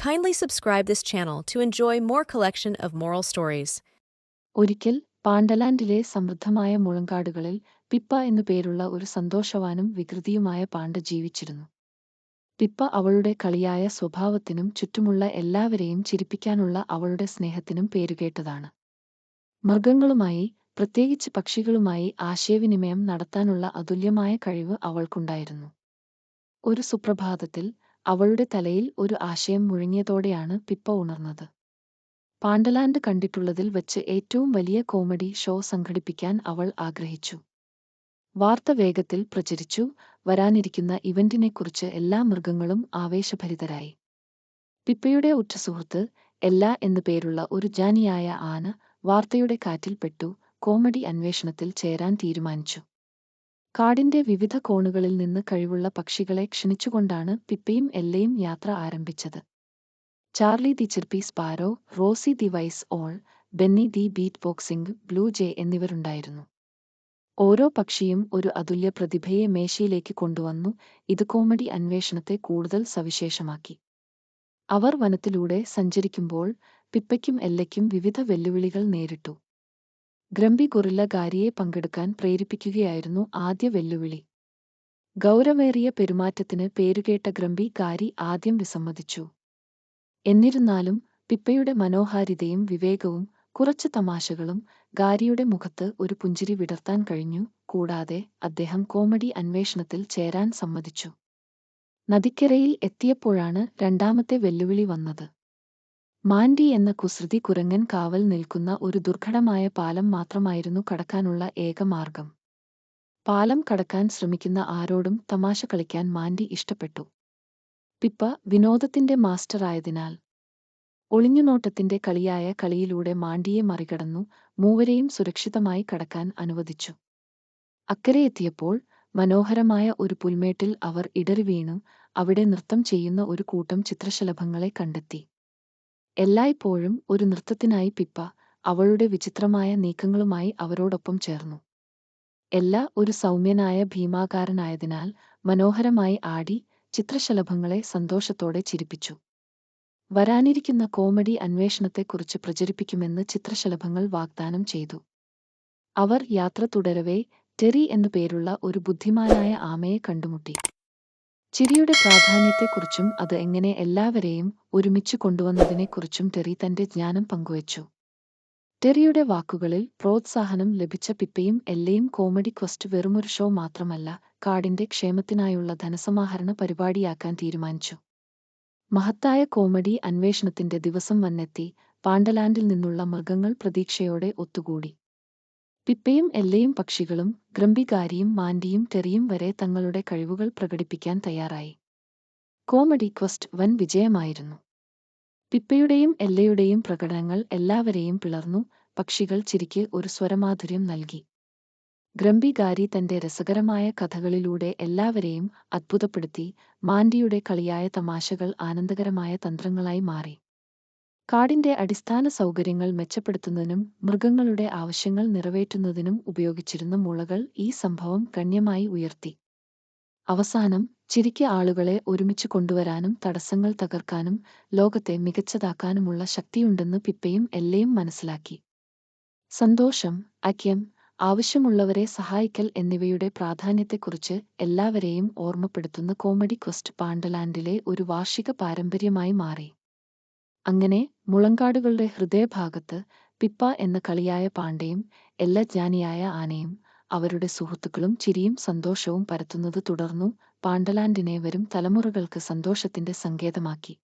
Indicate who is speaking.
Speaker 1: Kindly subscribe this channel to enjoy more collection of moral stories.
Speaker 2: ഒരിക്കൽ പാണ്ഡലാൻഡിലെ സമൃദ്ധമായ മുഴങ്കാടുകളിൽ Pippa എന്നു പേരുള്ള ഒരു സന്തോഷവാനും വികൃതിയുമായ പാണ്ഡ ജീവിച്ചിരുന്നു. പിപ്പ അവളുടെ കളിയായ സ്വഭാവത്തിനും ചുറ്റുമുള്ള എല്ലാവരെയും ചിരിപ്പിക്കാനുള്ള അവളുടെ സ്നേഹത്തിനും പേരുകേട്ടതാണ്. മൃഗങ്ങളുമായി, പ്രത്യേകിച്ച് പക്ഷികളുമായി ആശയവിനിമയം നടത്താനുള്ള അതുല്യമായ കഴിവ് അവൾക്കുണ്ടായിരുന്നു. ഒരു സുപ്രഭാതത്തിൽ അവളുടെ തലയിൽ ഒരു ആശയം മുഴങ്ങിയതോടെയാണ് പിപ്പ ഉണർന്നത്. പാണ്ഡലാൻഡ് കണ്ടിട്ടുള്ളതിൽ വച്ച് ഏറ്റവും വലിയ കോമഡി ഷോ സംഘടിപ്പിക്കാൻ അവൾ ആഗ്രഹിച്ചു. വാർത്ത വേഗത്തിൽ പ്രചരിച്ചു. വരാനിരിക്കുന്ന ഇവന്റിനെക്കുറിച്ച് എല്ലാ മൃഗങ്ങളും ആവേശഭരിതരായി. പിപ്പയുടെ ഉറ്റ സുഹൃത്ത് എല്ല എന്നു പേരുള്ള ഒരു ജാനിയായ ആന വാർത്തയുടെ കാറ്റിൽ പെട്ടു കോമഡി അന്വേഷണത്തിൽ ചേരാൻ തീരുമാനിച്ചു. കാടിന്റെ വിവിധ കോണുകളിൽ നിന്ന് കഴിവുള്ള പക്ഷികളെ ക്ഷണിച്ചുകൊണ്ടാണ് പിപ്പയും എല്ലയും യാത്ര ആരംഭിച്ചത്. Charlie the chirpy sparrow, Rosie the wise owl, Benny the beat boxing blue jay എന്നിവരുണ്ടായിരുന്നു. ഓരോ പക്ഷിയും ഒരു അതുല്യ പ്രതിഭയെ മേശയിലേക്ക് കൊണ്ടുവന്നു. ഇത് കോമഡി അന്വേഷണത്തെ കൂടുതൽ സവിശേഷമാക്കി. അവർ വനത്തിലൂടെ സഞ്ചരിക്കുമ്പോൾ പിപ്പയ്ക്കും എല്ലയ്ക്കും വിവിധ വെല്ലുവിളികൾ നേരിട്ടു. ഗ്രമ്പി ഗൊറില്ല ഗാരിയെ പങ്കെടുക്കാൻ പ്രേരിപ്പിക്കുകയായിരുന്നു ആദ്യ വെല്ലുവിളി. ഗൗരവേറിയ പെരുമാറ്റത്തിന് പേരുകേട്ട ഗ്രമ്പി ഗാരി ആദ്യം വിസമ്മതിച്ചു. എന്നിരുന്നാലും പിപ്പയുടെ മനോഹാരിതയും വിവേകവും കുറച്ച് തമാശകളും ഗാരിയുടെ മുഖത്ത് ഒരു പുഞ്ചിരി വിടർത്താൻ കഴിഞ്ഞു. കൂടാതെ അദ്ദേഹം കോമഡി അന്വേഷണത്തിൽ ചേരാൻ സമ്മതിച്ചു. നദിക്കരയിൽ എത്തിയപ്പോഴാണ് രണ്ടാമത്തെ വെല്ലുവിളി വന്നത്. മാൻഡി എന്ന കുസൃതി കുരങ്ങൻ കാവൽ നിൽക്കുന്ന ഒരു ദുർഘടമായ പാലം മാത്രമായിരുന്നു കടക്കാനുള്ള ഏക മാർഗം. പാലം കടക്കാൻ ശ്രമിക്കുന്ന ആരോടും തമാശ കളിക്കാൻ മാൻഡി ഇഷ്ടപ്പെട്ടു. പിപ്പ വിനോദത്തിന്റെ മാസ്റ്ററായതിനാൽ ഒളിഞ്ഞുനോട്ടത്തിന്റെ കളിയായ കളിയിലൂടെ മാൻഡിയെ മറികടന്നു മൂവരെയും സുരക്ഷിതമായി കടക്കാൻ അനുവദിച്ചു. അക്കരെ എത്തിയപ്പോൾ മനോഹരമായ ഒരു പുൽമേട്ടിൽ അവർ ഇടറി വീണു. അവിടെ നൃത്തം ചെയ്യുന്ന ഒരു കൂട്ടം ചിത്രശലഭങ്ങളെ കണ്ടെത്തി. എല്ലായ്പ്പോഴും ഒരു നൃത്തത്തിനായി പിപ്പ അവളുടെ വിചിത്രമായ നീക്കങ്ങളുമായി അവരോടൊപ്പം ചേർന്നു. എല്ലാ ഒരു സൗമ്യനായ ഭീമാകാരനായതിനാൽ മനോഹരമായി ആടി ചിത്രശലഭങ്ങളെ സന്തോഷത്തോടെ ചിരിപ്പിച്ചു. വരാനിരിക്കുന്ന കോമഡി അന്വേഷണത്തെക്കുറിച്ച് പ്രചരിപ്പിക്കുമെന്ന് ചിത്രശലഭങ്ങൾ വാഗ്ദാനം ചെയ്തു. അവർ യാത്ര തുടരവേ ടെറി എന്നു പേരുള്ള ഒരു ബുദ്ധിമാനായ ആമയെ കണ്ടുമുട്ടി. ചിരിയുടെ പ്രാധാന്യത്തെക്കുറിച്ചും അത് എങ്ങനെ എല്ലാവരെയും ഒരുമിച്ച് കൊണ്ടുവന്നതിനെക്കുറിച്ചും ടെറി തന്റെ ജ്ഞാനം പങ്കുവച്ചു. ടെറിയുടെ വാക്കുകളിൽ പ്രോത്സാഹനം ലഭിച്ച പിപ്പയും എല്ലയും കോമഡി ക്വസ്റ്റ് വെറുമൊരു ഷോ മാത്രമല്ല, കാടിന്റെ ക്ഷേമത്തിനായുള്ള ധനസമാഹരണ പരിപാടിയാക്കാൻ തീരുമാനിച്ചു. മഹത്തായ കോമഡി അന്വേഷണത്തിന്റെ ദിവസം വന്നെത്തി. പാണ്ഡലാൻഡിൽ നിന്നുള്ള മൃഗങ്ങൾ പ്രതീക്ഷയോടെ ഒത്തുകൂടി. പിപ്പയും എല്ലയും പക്ഷികളും ഗ്രമ്പി ഗാരിയും മാൻഡിയും ടെറിയും വരെ തങ്ങളുടെ കഴിവുകൾ പ്രകടിപ്പിക്കാൻ തയ്യാറായി. കോമഡി ക്വസ്റ്റ് വൻ വിജയമായിരുന്നു. പിപ്പയുടെയും എല്ലയുടെയും പ്രകടനങ്ങൾ എല്ലാവരെയും പിളർന്നു. പക്ഷികൾ ചിരിക്ക് ഒരു സ്വരമാധുര്യം നൽകി. ഗ്രമ്പി ഗാരി തന്റെ രസകരമായ കഥകളിലൂടെ എല്ലാവരെയും അത്ഭുതപ്പെടുത്തി. മാൻഡിയുടെ കളിയായ തമാശകൾ ആനന്ദകരമായ തന്ത്രങ്ങളായി മാറി. കാടിന്റെ അടിസ്ഥാന സൗകര്യങ്ങൾ മെച്ചപ്പെടുത്തുന്നതിനും മൃഗങ്ങളുടെ ആവശ്യങ്ങൾ നിറവേറ്റുന്നതിനും ഉപയോഗിച്ചിരുന്ന മുളകൾ ഈ സംഭവം ഗണ്യമായി ഉയർത്തി. അവസാനം ചിരിക്ക് ആളുകളെ ഒരുമിച്ച് കൊണ്ടുവരാനും തടസ്സങ്ങൾ തകർക്കാനും ലോകത്തെ മികച്ചതാക്കാനുമുള്ള ശക്തിയുണ്ടെന്ന് പിപ്പയും എല്ലയും മനസ്സിലാക്കി. സന്തോഷം, ഐക്യം, ആവശ്യമുള്ളവരെ സഹായിക്കൽ എന്നിവയുടെ പ്രാധാന്യത്തെക്കുറിച്ച് എല്ലാവരെയും ഓർമ്മപ്പെടുത്തുന്ന കോമഡി ക്വസ്റ്റ് പാണ്ഡലാൻഡിലെ ഒരു വാർഷിക പാരമ്പര്യമായി മാറി. അങ്ങനെ മുളങ്കാടുകളുടെ ഹൃദയഭാഗത്ത് പിപ്പ എന്ന കളിയായ പാണ്ഡയും എല്ല ജാനിയായ ആനയും അവരുടെ സുഹൃത്തുക്കളും ചിരിയും സന്തോഷവും പരത്തുന്നത് തുടർന്നു. പാണ്ഡലാൻഡിനെ വരും തലമുറകൾക്ക് സന്തോഷത്തിന്റെ സങ്കേതമാക്കി.